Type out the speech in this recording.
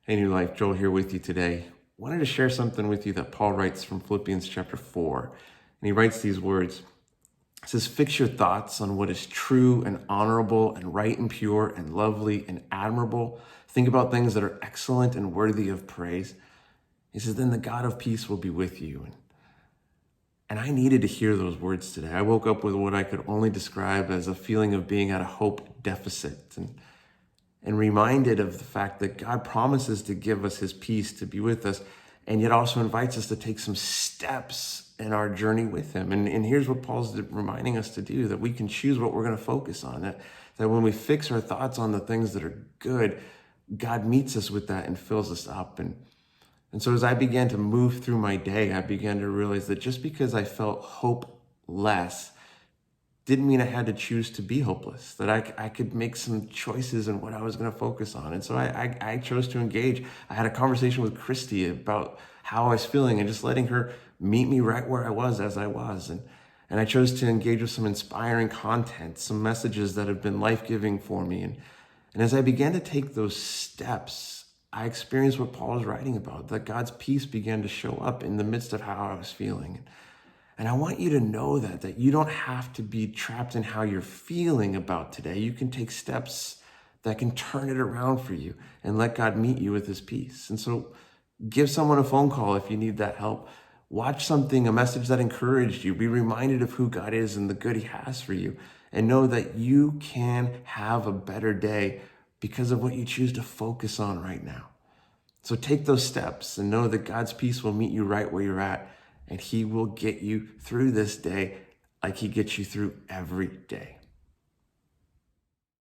Hey, New Life, Joel here with you today. Wanted to share something with you that Paul writes from Philippians chapter 4. And he writes these words. It says, fix your thoughts on what is true and honorable and right and pure and lovely and admirable. Think about things that are excellent and worthy of praise. He says, then the God of peace will be with you. And I needed to hear those words today. I woke up with what I could only describe as a feeling of being at a hope deficit. And reminded of the fact that God promises to give us his peace, to be with us, and yet also invites us to take some steps in our journey with him. And here's what Paul's reminding us to do, that we can choose what we're going to focus on, that when we fix our thoughts on the things that are good, God meets us with that and fills us up. And so as I began to move through my day, I began to realize that just because I felt hopeless didn't mean I had to choose to be hopeless, that I could make some choices in what I was going to focus on. And so I chose to engage. I had a conversation with Christy about how I was feeling and just letting her meet me right where I was as I was. And I chose to engage with some inspiring content, some messages that have been life-giving for me. And as I began to take those steps, I experienced what Paul is writing about, that God's peace began to show up in the midst of how I was feeling. And I want you to know that you don't have to be trapped in how you're feeling about today. You can take steps that can turn it around for you and let God meet you with his peace. And so give someone a phone call if you need that help. Watch something, a message that encouraged you. Be reminded of who God is and the good he has for you. And know that you can have a better day because of what you choose to focus on right now. So take those steps and know that God's peace will meet you right where you're at. And he will get you through this day like he gets you through every day.